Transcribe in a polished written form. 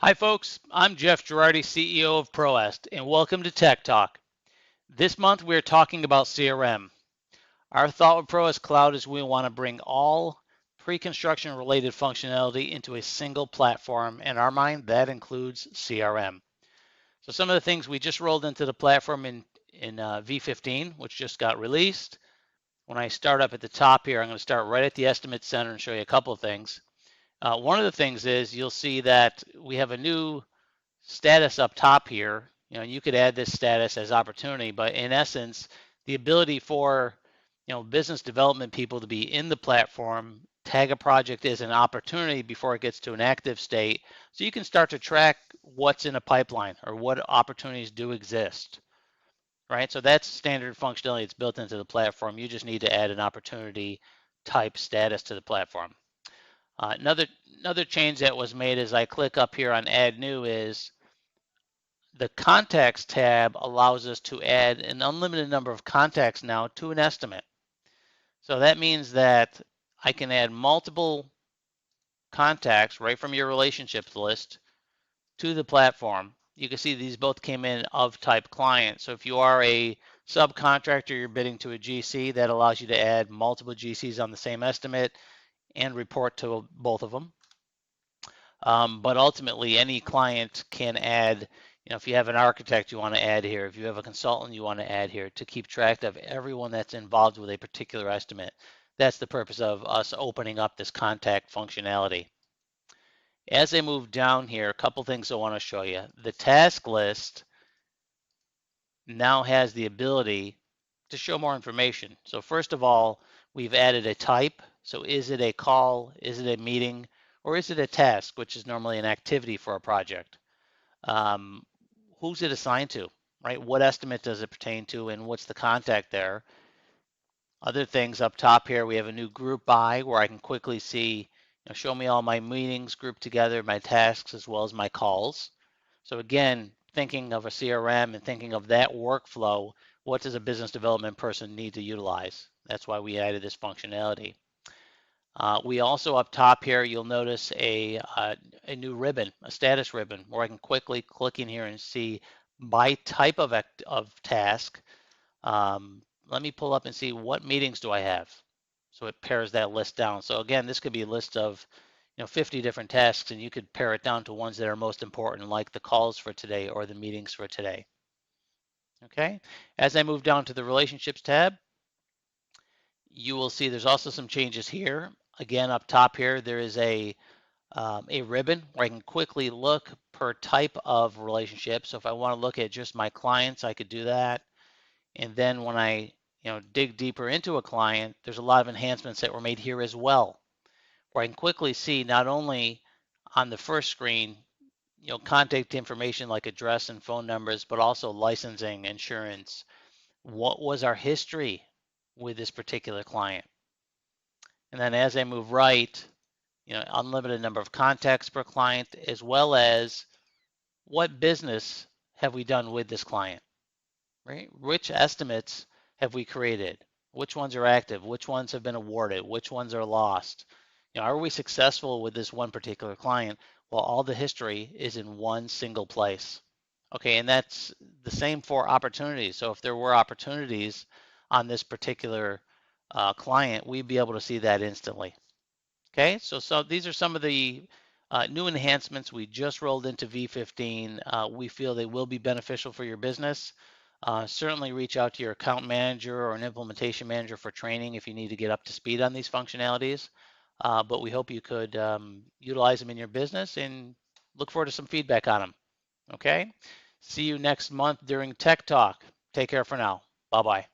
Hi folks, I'm Jeff Girardi, CEO of ProEst, and welcome to Tech Talk. This month we're talking about CRM. Our thought with ProEst Cloud is we want to bring all pre-construction related functionality into a single platform. In our mind, that includes CRM. So some of the things we just rolled into the platform in V15, which just got released. When I start up at the top here, I'm going to start right at the estimate center and show you a couple of things. One of the things is you'll see that we have a new status up top here. You could add this status as opportunity, but in essence, the ability for business development people to be in the platform, tag a project as an opportunity before it gets to an active state, so you can start to track what's in a pipeline or what opportunities do exist. Right, so that's standard functionality. It's built into the platform. You just need to add an opportunity type status to the platform. Another change that was made as I click up here on Add New is the Contacts tab allows us to add an unlimited number of contacts now to an estimate. So that means that I can add multiple contacts right from your relationships list to the platform. You can see these both came in of type client. So if you are a subcontractor, you're bidding to a GC, that allows you to add multiple GCs on the same estimate and report to both of them. But ultimately, any client can add, if you have an architect you want to add here, if you have a consultant you want to add here, to keep track of everyone that's involved with a particular estimate. That's the purpose of us opening up this contact functionality. As I move down here, a couple things I want to show you. The task list now has the ability to show more information. So first of all, we've added a type. So is it a call? Is it a meeting? Or is it a task, which is normally an activity for a project? Who's it assigned to, right? What estimate does it pertain to, and what's the contact there? Other things up top here, we have a new group by where I can quickly see, show me all my meetings grouped together, my tasks, as well as my calls. So again, thinking of a CRM and thinking of that workflow, what does a business development person need to utilize? That's why we added this functionality. We also up top here, you'll notice a new ribbon, a status ribbon, where I can quickly click in here and see by type of task. Let me pull up and see what meetings do I have. So it pares that list down. So again, this could be a list of 50 different tasks, and you could pare it down to ones that are most important, like the calls for today or the meetings for today. Okay, as I move down to the relationships tab, you will see there's also some changes here. Again, up top here, there is a ribbon where I can quickly look per type of relationship. So if I want to look at just my clients, I could do that. And then when I dig deeper into a client, there's a lot of enhancements that were made here as well, where I can quickly see not only on the first screen, contact information like address and phone numbers, but also licensing, insurance. What was our history with this particular client? And then as I move right, unlimited number of contacts per client, as well as what business have we done with this client, right? Which estimates have we created? Which ones are active? Which ones have been awarded? Which ones are lost? Are we successful with this one particular client? Well, all the history is in one single place. Okay, and that's the same for opportunities. So if there were opportunities on this particular client, we'd be able to see that instantly. Okay, so these are some of the new enhancements we just rolled into V15. We feel they will be beneficial for your business. Certainly reach out to your account manager or an implementation manager for training if you need to get up to speed on these functionalities. But we hope you could utilize them in your business and look forward to some feedback on them. Okay, see you next month during Tech Talk. Take care for now. Bye-bye.